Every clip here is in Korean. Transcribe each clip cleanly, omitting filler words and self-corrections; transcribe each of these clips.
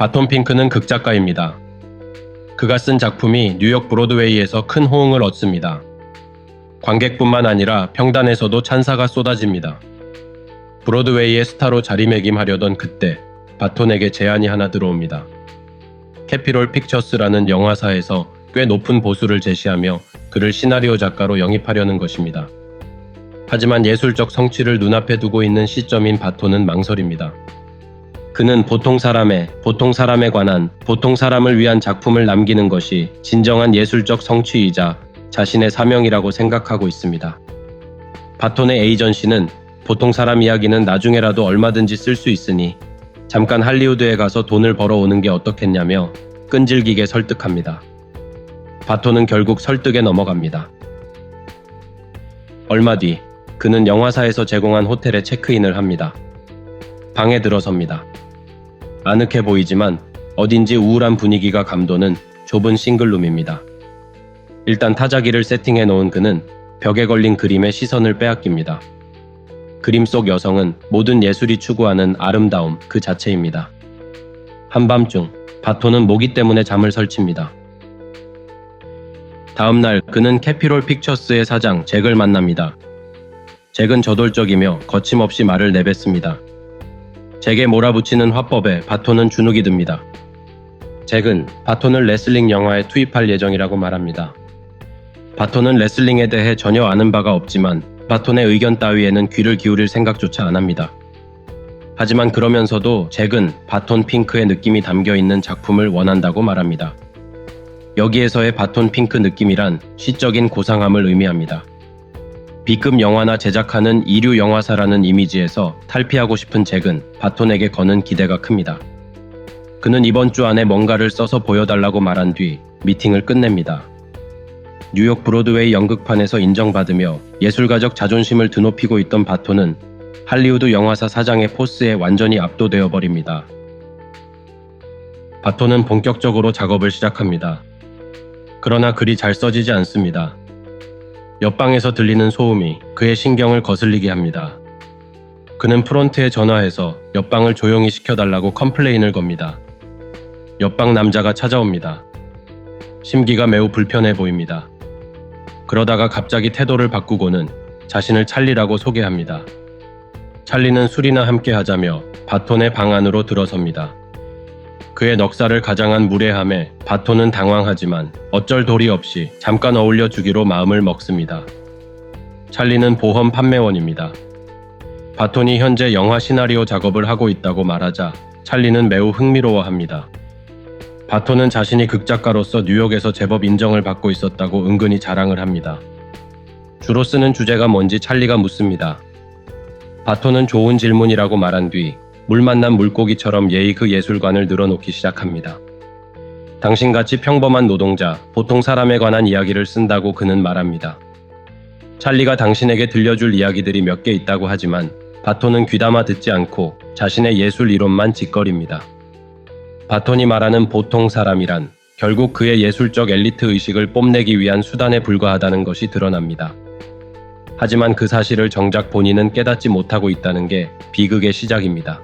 바톤 핑크는 극작가입니다. 그가 쓴 작품이 뉴욕 브로드웨이에서 큰 호응을 얻습니다. 관객뿐만 아니라 평단에서도 찬사가 쏟아집니다. 브로드웨이의 스타로 자리매김하려던 그때 바톤에게 제안이 하나 들어옵니다. 캐피롤 픽처스라는 영화사에서 꽤 높은 보수를 제시하며 그를 시나리오 작가로 영입하려는 것입니다. 하지만 예술적 성취를 눈앞에 두고 있는 시점인 바톤은 망설입니다. 그는 보통 사람에 관한 보통 사람을 위한 작품을 남기는 것이 진정한 예술적 성취이자 자신의 사명이라고 생각하고 있습니다. 바톤의 에이전시는 보통 사람 이야기는 나중에라도 얼마든지 쓸 수 있으니 잠깐 할리우드에 가서 돈을 벌어오는 게 어떻겠냐며 끈질기게 설득합니다. 바톤은 결국 설득에 넘어갑니다. 얼마 뒤 그는 영화사에서 제공한 호텔에 체크인을 합니다. 방에 들어섭니다. 아늑해 보이지만 어딘지 우울한 분위기가 감도는 좁은 싱글룸입니다. 일단 타자기를 세팅해 놓은 그는 벽에 걸린 그림에 시선을 빼앗깁니다. 그림 속 여성은 모든 예술이 추구하는 아름다움 그 자체입니다. 한밤중 바톤은 모기 때문에 잠을 설칩니다. 다음 날 그는 캐피롤 픽처스의 사장 잭을 만납니다. 잭은 저돌적이며 거침없이 말을 내뱉습니다. 잭의 몰아붙이는 화법에 바톤은 주눅이 듭니다. 잭은 바톤을 레슬링 영화에 투입할 예정이라고 말합니다. 바톤은 레슬링에 대해 전혀 아는 바가 없지만 바톤의 의견 따위에는 귀를 기울일 생각조차 안 합니다. 하지만 그러면서도 잭은 바톤 핑크의 느낌이 담겨있는 작품을 원한다고 말합니다. 여기에서의 바톤 핑크 느낌이란 시적인 고상함을 의미합니다. B급 영화나 제작하는 이류 영화사라는 이미지에서 탈피하고 싶은 잭은 바톤에게 거는 기대가 큽니다. 그는 이번 주 안에 뭔가를 써서 보여달라고 말한 뒤 미팅을 끝냅니다. 뉴욕 브로드웨이 연극판에서 인정받으며 예술가적 자존심을 드높이고 있던 바톤은 할리우드 영화사 사장의 포스에 완전히 압도되어 버립니다. 바톤은 본격적으로 작업을 시작합니다. 그러나 글이 잘 써지지 않습니다. 옆방에서 들리는 소음이 그의 신경을 거슬리게 합니다. 그는 프론트에 전화해서 옆방을 조용히 시켜달라고 컴플레인을 겁니다. 옆방 남자가 찾아옵니다. 심기가 매우 불편해 보입니다. 그러다가 갑자기 태도를 바꾸고는 자신을 찰리라고 소개합니다. 찰리는 술이나 함께 하자며 바톤의 방 안으로 들어섭니다. 그의 넉살을 가장한 무례함에 바톤은 당황하지만 어쩔 도리 없이 잠깐 어울려 주기로 마음을 먹습니다. 찰리는 보험 판매원입니다. 바톤이 현재 영화 시나리오 작업을 하고 있다고 말하자 찰리는 매우 흥미로워합니다. 바톤은 자신이 극작가로서 뉴욕에서 제법 인정을 받고 있었다고 은근히 자랑을 합니다. 주로 쓰는 주제가 뭔지 찰리가 묻습니다. 바톤은 좋은 질문이라고 말한 뒤 물 만난 물고기처럼 예의 그 예술관을 늘어놓기 시작합니다. 당신같이 평범한 노동자, 보통 사람에 관한 이야기를 쓴다고 그는 말합니다. 찰리가 당신에게 들려줄 이야기들이 몇 개 있다고 하지만 바톤은 귀담아 듣지 않고 자신의 예술 이론만 짓거립니다. 바톤이 말하는 보통 사람이란 결국 그의 예술적 엘리트 의식을 뽐내기 위한 수단에 불과하다는 것이 드러납니다. 하지만 그 사실을 정작 본인은 깨닫지 못하고 있다는 게 비극의 시작입니다.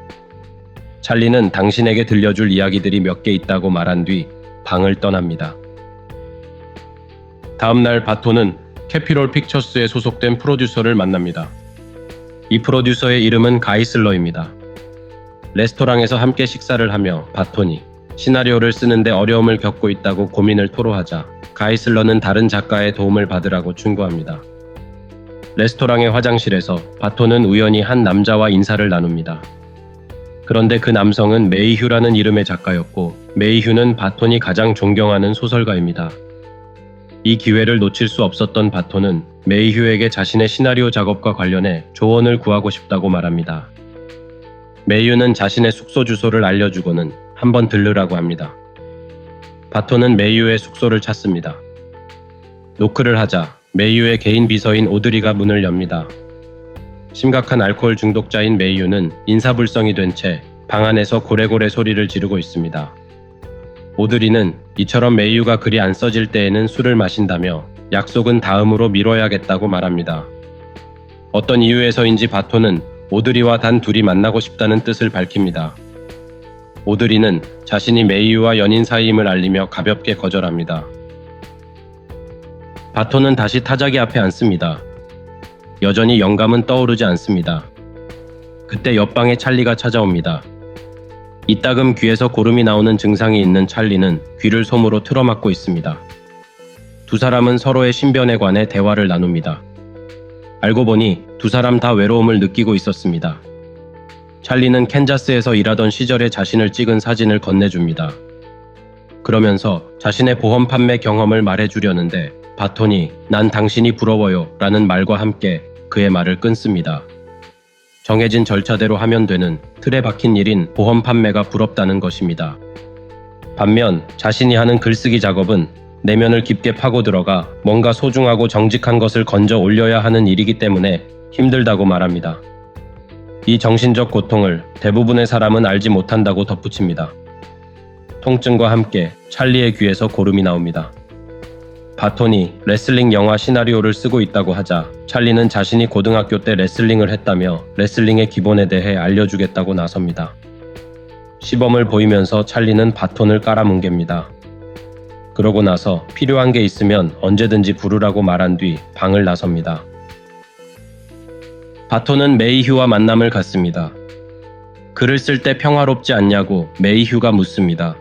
찰리는 당신에게 들려줄 이야기들이 몇 개 있다고 말한 뒤 방을 떠납니다. 다음 날 바톤은 캐피롤 픽처스에 소속된 프로듀서를 만납니다. 이 프로듀서의 이름은 가이슬러입니다. 레스토랑에서 함께 식사를 하며 바톤이 시나리오를 쓰는데 어려움을 겪고 있다고 고민을 토로하자 가이슬러는 다른 작가의 도움을 받으라고 충고합니다. 레스토랑의 화장실에서 바톤은 우연히 한 남자와 인사를 나눕니다. 그런데 그 남성은 메이휴라는 이름의 작가였고 메이휴는 바톤이 가장 존경하는 소설가입니다. 이 기회를 놓칠 수 없었던 바톤은 메이휴에게 자신의 시나리오 작업과 관련해 조언을 구하고 싶다고 말합니다. 메이휴는 자신의 숙소 주소를 알려주고는 한번 들르라고 합니다. 바톤은 메이휴의 숙소를 찾습니다. 노크를 하자 메이휴의 개인 비서인 오드리가 문을 엽니다. 심각한 알코올 중독자인 메이휴는 인사불성이 된 채 방 안에서 고래고래 소리를 지르고 있습니다. 오드리는 이처럼 메이휴가 글이 안 써질 때에는 술을 마신다며 약속은 다음으로 미뤄야겠다고 말합니다. 어떤 이유에서인지 바톤은 오드리와 단 둘이 만나고 싶다는 뜻을 밝힙니다. 오드리는 자신이 메이유와 연인 사이임을 알리며 가볍게 거절합니다. 바톤은 다시 타자기 앞에 앉습니다. 여전히 영감은 떠오르지 않습니다. 그때 옆방에 찰리가 찾아옵니다. 이따금 귀에서 고름이 나오는 증상이 있는 찰리는 귀를 솜으로 틀어막고 있습니다. 두 사람은 서로의 신변에 관해 대화를 나눕니다. 알고 보니 두 사람 다 외로움을 느끼고 있었습니다. 찰리는 캔자스에서 일하던 시절에 자신을 찍은 사진을 건네줍니다. 그러면서 자신의 보험 판매 경험을 말해주려는데 바톤이 "난 당신이 부러워요" 라는 말과 함께 그의 말을 끊습니다. 정해진 절차대로 하면 되는 틀에 박힌 일인 보험 판매가 부럽다는 것입니다. 반면 자신이 하는 글쓰기 작업은 내면을 깊게 파고들어가 뭔가 소중하고 정직한 것을 건져 올려야 하는 일이기 때문에 힘들다고 말합니다. 이 정신적 고통을 대부분의 사람은 알지 못한다고 덧붙입니다. 통증과 함께 찰리의 귀에서 고름이 나옵니다. 바톤이 레슬링 영화 시나리오를 쓰고 있다고 하자 찰리는 자신이 고등학교 때 레슬링을 했다며 레슬링의 기본에 대해 알려주겠다고 나섭니다. 시범을 보이면서 찰리는 바톤을 깔아뭉갭니다. 그러고 나서 필요한 게 있으면 언제든지 부르라고 말한 뒤 방을 나섭니다. 바톤은 메이휴와 만남을 갖습니다. 글을 쓸 때 평화롭지 않냐고 메이휴가 묻습니다.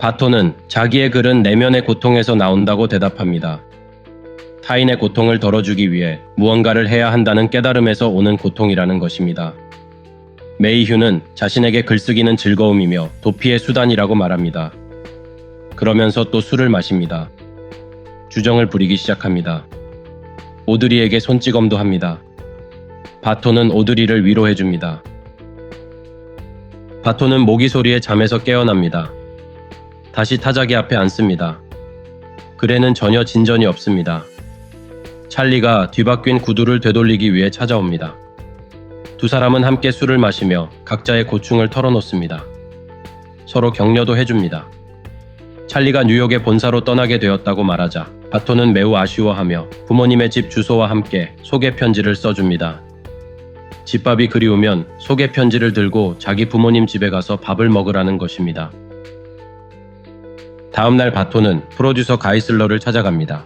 바톤은 자기의 글은 내면의 고통에서 나온다고 대답합니다. 타인의 고통을 덜어주기 위해 무언가를 해야 한다는 깨달음에서 오는 고통이라는 것입니다. 메이휴는 자신에게 글쓰기는 즐거움이며 도피의 수단이라고 말합니다. 그러면서 또 술을 마십니다. 주정을 부리기 시작합니다. 오드리에게 손찌검도 합니다. 바톤은 오드리를 위로해줍니다. 바톤은 모기 소리에 잠에서 깨어납니다. 다시 타자기 앞에 앉습니다. 글에는 전혀 진전이 없습니다. 찰리가 뒤바뀐 구두를 되돌리기 위해 찾아옵니다. 두 사람은 함께 술을 마시며 각자의 고충을 털어놓습니다. 서로 격려도 해줍니다. 찰리가 뉴욕의 본사로 떠나게 되었다고 말하자 바톤은 매우 아쉬워하며 부모님의 집 주소와 함께 소개 편지를 써줍니다. 집밥이 그리우면 소개 편지를 들고 자기 부모님 집에 가서 밥을 먹으라는 것입니다. 다음날 바톤은 프로듀서 가이슬러를 찾아갑니다.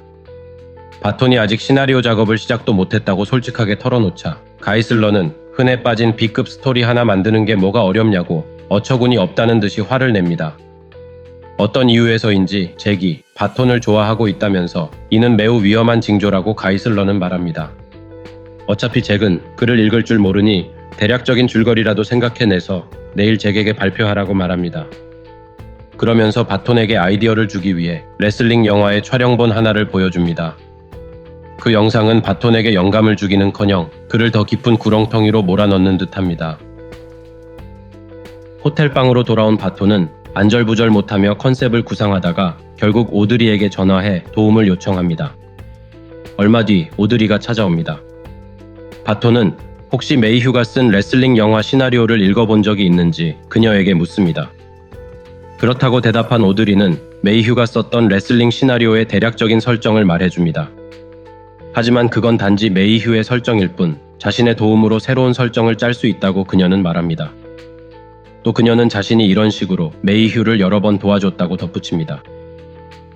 바톤이 아직 시나리오 작업을 시작도 못했다고 솔직하게 털어놓자 가이슬러는 흔해 빠진 B급 스토리 하나 만드는 게 뭐가 어렵냐고 어처구니 없다는 듯이 화를 냅니다. 어떤 이유에서인지 잭이 바톤을 좋아하고 있다면서 이는 매우 위험한 징조라고 가이슬러는 말합니다. 어차피 잭은 글을 읽을 줄 모르니 대략적인 줄거리라도 생각해내서 내일 잭에게 발표하라고 말합니다. 그러면서 바톤에게 아이디어를 주기 위해 레슬링 영화의 촬영본 하나를 보여줍니다. 그 영상은 바톤에게 영감을 주기는커녕 그를 더 깊은 구렁텅이로 몰아넣는 듯합니다. 호텔방으로 돌아온 바톤은 안절부절 못하며 컨셉을 구상하다가 결국 오드리에게 전화해 도움을 요청합니다. 얼마 뒤 오드리가 찾아옵니다. 바톤은 혹시 메이휴가 쓴 레슬링 영화 시나리오를 읽어본 적이 있는지 그녀에게 묻습니다. 그렇다고 대답한 오드리는 메이휴가 썼던 레슬링 시나리오의 대략적인 설정을 말해줍니다. 하지만 그건 단지 메이휴의 설정일 뿐 자신의 도움으로 새로운 설정을 짤 수 있다고 그녀는 말합니다. 또 그녀는 자신이 이런 식으로 메이휴를 여러 번 도와줬다고 덧붙입니다.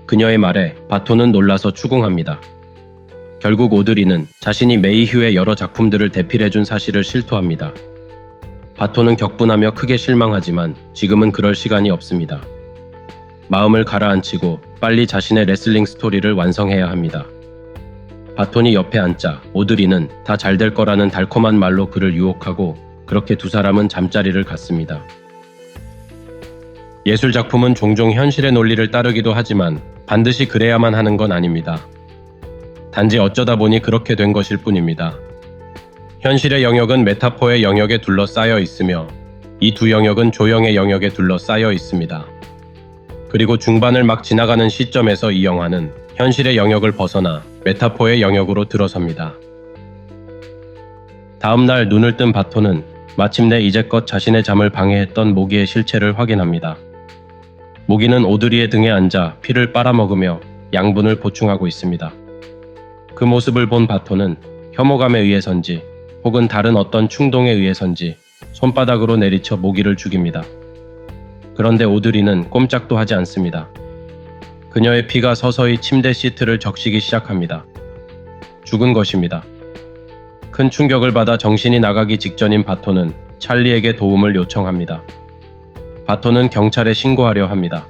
그녀의 말에 바톤은 놀라서 추궁합니다. 결국 오드리는 자신이 메이휴의 여러 작품들을 대필해준 사실을 실토합니다. 바톤은 격분하며 크게 실망하지만 지금은 그럴 시간이 없습니다. 마음을 가라앉히고 빨리 자신의 레슬링 스토리를 완성해야 합니다. 바톤이 옆에 앉자 오드리는 다 잘 될 거라는 달콤한 말로 그를 유혹하고 그렇게 두 사람은 잠자리를 갖습니다. 예술 작품은 종종 현실의 논리를 따르기도 하지만 반드시 그래야만 하는 건 아닙니다. 단지 어쩌다 보니 그렇게 된 것일 뿐입니다. 현실의 영역은 메타포의 영역에 둘러싸여 있으며 이 두 영역은 조형의 영역에 둘러싸여 있습니다. 그리고 중반을 막 지나가는 시점에서 이 영화는 현실의 영역을 벗어나 메타포의 영역으로 들어섭니다. 다음날 눈을 뜬 바톤은 마침내 이제껏 자신의 잠을 방해했던 모기의 실체를 확인합니다. 모기는 오드리의 등에 앉아 피를 빨아먹으며 양분을 보충하고 있습니다. 그 모습을 본 바톤은 혐오감에 의해선지 혹은 다른 어떤 충동에 의해선지 손바닥으로 내리쳐 모기를 죽입니다. 그런데 오드리는 꼼짝도 하지 않습니다. 그녀의 피가 서서히 침대 시트를 적시기 시작합니다. 죽은 것입니다. 큰 충격을 받아 정신이 나가기 직전인 바톤은 찰리에게 도움을 요청합니다. 바톤은 경찰에 신고하려 합니다.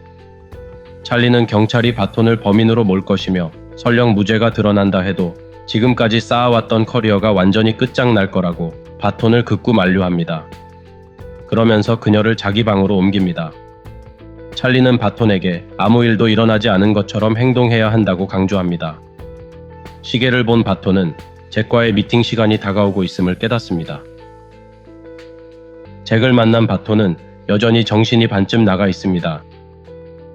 찰리는 경찰이 바톤을 범인으로 몰 것이며 설령 무죄가 드러난다 해도 지금까지 쌓아왔던 커리어가 완전히 끝장날 거라고 바톤을 극구 만류합니다. 그러면서 그녀를 자기 방으로 옮깁니다. 찰리는 바톤에게 아무 일도 일어나지 않은 것처럼 행동해야 한다고 강조합니다. 시계를 본 바톤은 잭과의 미팅 시간이 다가오고 있음을 깨닫습니다. 잭을 만난 바톤은 여전히 정신이 반쯤 나가 있습니다.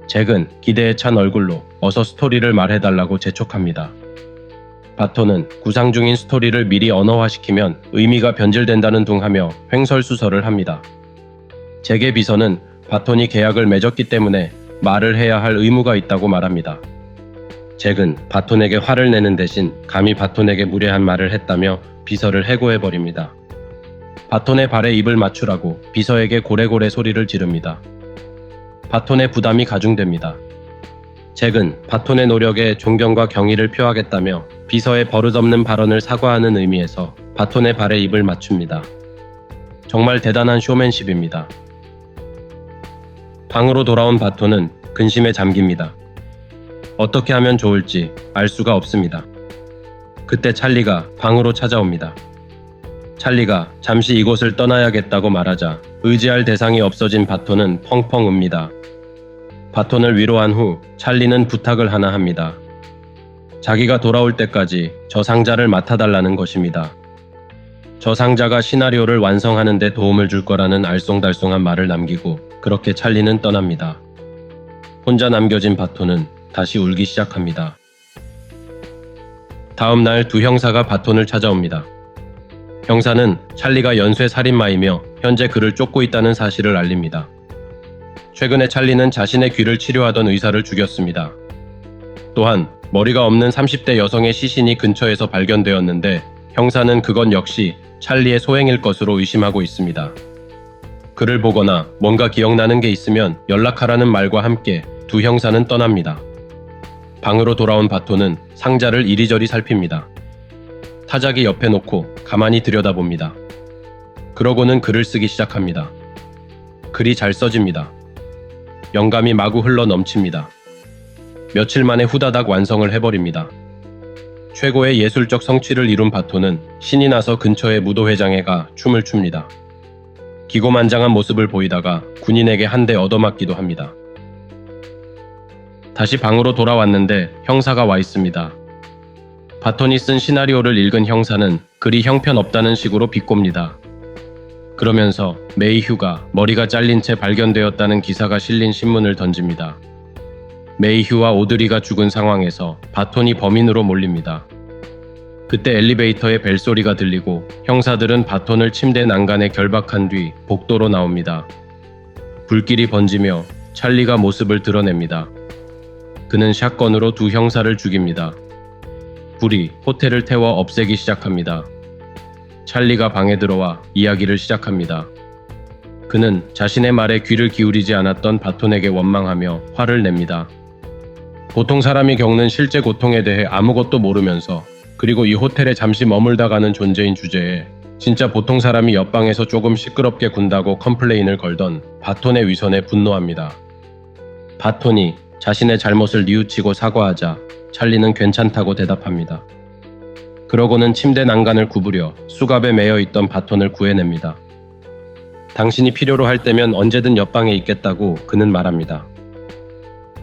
잭은 기대에 찬 얼굴로 어서 스토리를 말해달라고 재촉합니다. 바톤은 구상 중인 스토리를 미리 언어화시키면 의미가 변질된다는 둥 하며 횡설수설을 합니다. 잭의 비서는 바톤이 계약을 맺었기 때문에 말을 해야 할 의무가 있다고 말합니다. 잭은 바톤에게 화를 내는 대신 감히 바톤에게 무례한 말을 했다며 비서를 해고해버립니다. 바톤의 발에 입을 맞추라고 비서에게 고래고래 소리를 지릅니다. 바톤의 부담이 가중됩니다. 잭은 바톤의 노력에 존경과 경의를 표하겠다며 비서의 버릇없는 발언을 사과하는 의미에서 바톤의 발에 입을 맞춥니다. 정말 대단한 쇼맨십입니다. 방으로 돌아온 바톤은 근심에 잠깁니다. 어떻게 하면 좋을지 알 수가 없습니다. 그때 찰리가 방으로 찾아옵니다. 찰리가 잠시 이곳을 떠나야겠다고 말하자 의지할 대상이 없어진 바톤은 펑펑 웁니다. 바톤을 위로한 후 찰리는 부탁을 하나 합니다. 자기가 돌아올 때까지 저 상자를 맡아달라는 것입니다. 저 상자가 시나리오를 완성하는 데 도움을 줄 거라는 알쏭달쏭한 말을 남기고 그렇게 찰리는 떠납니다. 혼자 남겨진 바톤은 다시 울기 시작합니다. 다음 날 두 형사가 바톤을 찾아옵니다. 형사는 찰리가 연쇄 살인마이며 현재 그를 쫓고 있다는 사실을 알립니다. 최근에 찰리는 자신의 귀를 치료하던 의사를 죽였습니다. 또한 머리가 없는 30대 여성의 시신이 근처에서 발견되었는데 형사는 그건 역시 찰리의 소행일 것으로 의심하고 있습니다. 그를 보거나 뭔가 기억나는 게 있으면 연락하라는 말과 함께 두 형사는 떠납니다. 방으로 돌아온 바톤은 상자를 이리저리 살핍니다. 타자기 옆에 놓고 가만히 들여다봅니다. 그러고는 글을 쓰기 시작합니다. 글이 잘 써집니다. 영감이 마구 흘러 넘칩니다. 며칠 만에 후다닥 완성을 해버립니다. 최고의 예술적 성취를 이룬 바톤은 신이 나서 근처의 무도회장에 가 춤을 춥니다. 기고만장한 모습을 보이다가 군인에게 한 대 얻어맞기도 합니다. 다시 방으로 돌아왔는데 형사가 와 있습니다. 바톤이 쓴 시나리오를 읽은 형사는 글이 형편없다는 식으로 비꼽니다. 그러면서 메이휴가 머리가 잘린 채 발견되었다는 기사가 실린 신문을 던집니다. 메이휴와 오드리가 죽은 상황에서 바톤이 범인으로 몰립니다. 그때 엘리베이터에 벨소리가 들리고 형사들은 바톤을 침대 난간에 결박한 뒤 복도로 나옵니다. 불길이 번지며 찰리가 모습을 드러냅니다. 그는 샷건으로 두 형사를 죽입니다. 불이 호텔을 태워 없애기 시작합니다. 찰리가 방에 들어와 이야기를 시작합니다. 그는 자신의 말에 귀를 기울이지 않았던 바톤에게 원망하며 화를 냅니다. 보통 사람이 겪는 실제 고통에 대해 아무것도 모르면서 그리고 이 호텔에 잠시 머물다 가는 존재인 주제에 진짜 보통 사람이 옆방에서 조금 시끄럽게 군다고 컴플레인을 걸던 바톤의 위선에 분노합니다. 바톤이 자신의 잘못을 뉘우치고 사과하자 찰리는 괜찮다고 대답합니다. 그러고는 침대 난간을 구부려 수갑에 매여 있던 바톤을 구해냅니다. 당신이 필요로 할 때면 언제든 옆방에 있겠다고 그는 말합니다.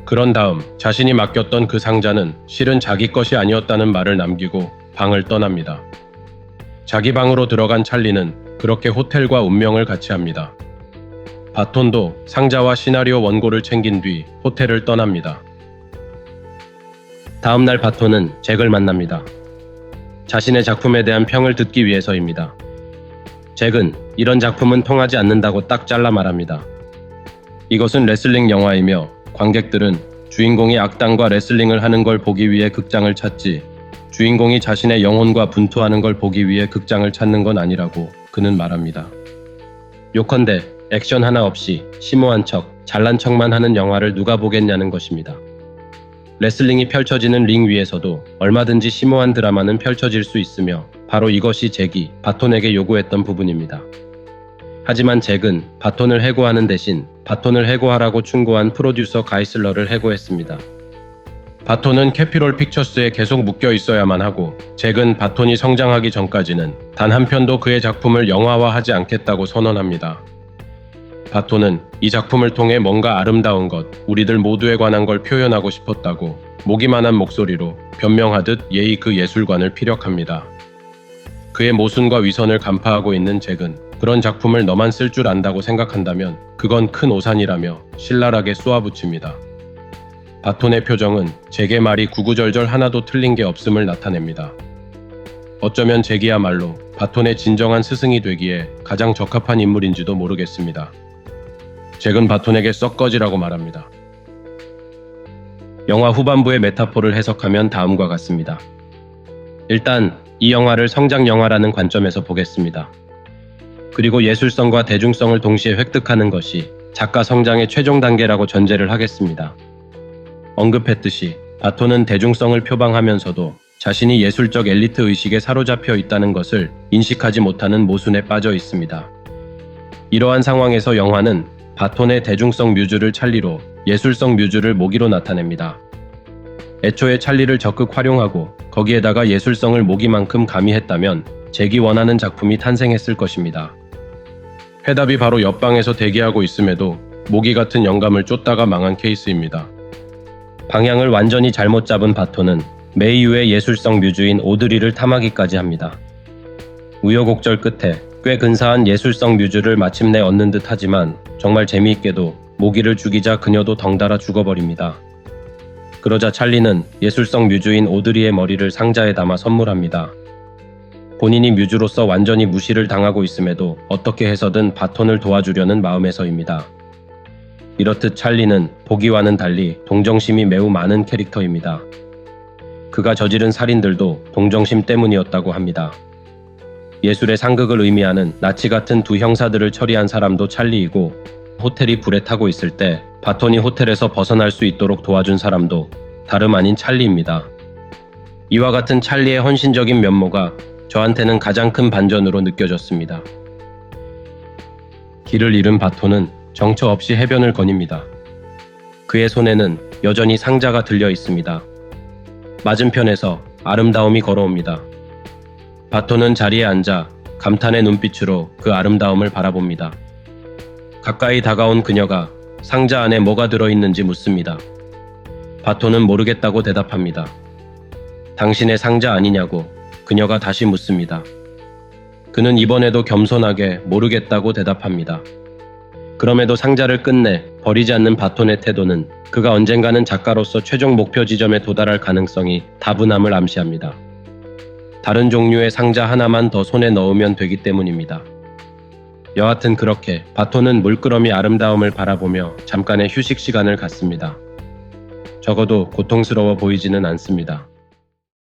그런 다음 자신이 맡겼던 그 상자는 실은 자기 것이 아니었다는 말을 남기고 방을 떠납니다. 자기 방으로 들어간 찰리는 그렇게 호텔과 운명을 같이 합니다. 바톤도 상자와 시나리오 원고를 챙긴 뒤 호텔을 떠납니다. 다음 날 바톤은 잭을 만납니다. 자신의 작품에 대한 평을 듣기 위해서입니다. 잭은 이런 작품은 통하지 않는다고 딱 잘라 말합니다. 이것은 레슬링 영화이며 관객들은 주인공이 악당과 레슬링을 하는 걸 보기 위해 극장을 찾지 주인공이 자신의 영혼과 분투하는 걸 보기 위해 극장을 찾는 건 아니라고 그는 말합니다. 요컨대 액션 하나 없이 심오한 척, 잘난 척만 하는 영화를 누가 보겠냐는 것입니다. 레슬링이 펼쳐지는 링 위에서도 얼마든지 심오한 드라마는 펼쳐질 수 있으며 바로 이것이 잭이 바톤에게 요구했던 부분입니다. 하지만 잭은 바톤을 해고하는 대신 바톤을 해고하라고 충고한 프로듀서 가이슬러를 해고했습니다. 바톤은 캐피롤 픽처스에 계속 묶여 있어야만 하고 잭은 바톤이 성장하기 전까지는 단 한 편도 그의 작품을 영화화하지 않겠다고 선언합니다. 바톤은 이 작품을 통해 뭔가 아름다운 것, 우리들 모두에 관한 걸 표현하고 싶었다고 모기만한 목소리로 변명하듯 예의 그 예술관을 피력합니다. 그의 모순과 위선을 간파하고 있는 잭은 그런 작품을 너만 쓸 줄 안다고 생각한다면 그건 큰 오산이라며 신랄하게 쏘아붙입니다. 바톤의 표정은 잭의 말이 구구절절 하나도 틀린 게 없음을 나타냅니다. 어쩌면 잭이야말로 바톤의 진정한 스승이 되기에 가장 적합한 인물인지도 모르겠습니다. 잭은 바톤에게 썩 꺼지라고 말합니다. 영화 후반부의 메타포를 해석하면 다음과 같습니다. 일단 이 영화를 성장 영화라는 관점에서 보겠습니다. 그리고 예술성과 대중성을 동시에 획득하는 것이 작가 성장의 최종 단계라고 전제를 하겠습니다. 언급했듯이 바톤은 대중성을 표방하면서도 자신이 예술적 엘리트 의식에 사로잡혀 있다는 것을 인식하지 못하는 모순에 빠져 있습니다. 이러한 상황에서 영화는 바톤의 대중성 뮤즈를 찰리로, 예술성 뮤즈를 모기로 나타냅니다. 애초에 찰리를 적극 활용하고 거기에다가 예술성을 모기만큼 가미했다면 잭이 원하는 작품이 탄생했을 것입니다. 해답이 바로 옆방에서 대기하고 있음에도 모기 같은 영감을 쫓다가 망한 케이스입니다. 방향을 완전히 잘못 잡은 바톤은 메이유의 예술성 뮤즈인 오드리를 탐하기까지 합니다. 우여곡절 끝에 꽤 근사한 예술성 뮤즈를 마침내 얻는 듯 하지만 정말 재미있게도 모기를 죽이자 그녀도 덩달아 죽어버립니다. 그러자 찰리는 예술성 뮤즈인 오드리의 머리를 상자에 담아 선물합니다. 본인이 뮤즈로서 완전히 무시를 당하고 있음에도 어떻게 해서든 바톤을 도와주려는 마음에서입니다. 이렇듯 찰리는 보기와는 달리 동정심이 매우 많은 캐릭터입니다. 그가 저지른 살인들도 동정심 때문이었다고 합니다. 예술의 상극을 의미하는 나치 같은 두 형사들을 처리한 사람도 찰리이고 호텔이 불에 타고 있을 때 바톤이 호텔에서 벗어날 수 있도록 도와준 사람도 다름 아닌 찰리입니다. 이와 같은 찰리의 헌신적인 면모가 저한테는 가장 큰 반전으로 느껴졌습니다. 길을 잃은 바톤은 정처 없이 해변을 거닙니다. 그의 손에는 여전히 상자가 들려 있습니다. 맞은편에서 아름다움이 걸어옵니다. 바톤은 자리에 앉아 감탄의 눈빛으로 그 아름다움을 바라봅니다. 가까이 다가온 그녀가 상자 안에 뭐가 들어있는지 묻습니다. 바톤은 모르겠다고 대답합니다. 당신의 상자 아니냐고 그녀가 다시 묻습니다. 그는 이번에도 겸손하게 모르겠다고 대답합니다. 그럼에도 상자를 끝내 버리지 않는 바톤의 태도는 그가 언젠가는 작가로서 최종 목표 지점에 도달할 가능성이 다분함을 암시합니다. 다른 종류의 상자 하나만 더 손에 넣으면 되기 때문입니다. 여하튼 그렇게 바톤은 물끄러미 아름다움을 바라보며 잠깐의 휴식 시간을 갖습니다. 적어도 고통스러워 보이지는 않습니다.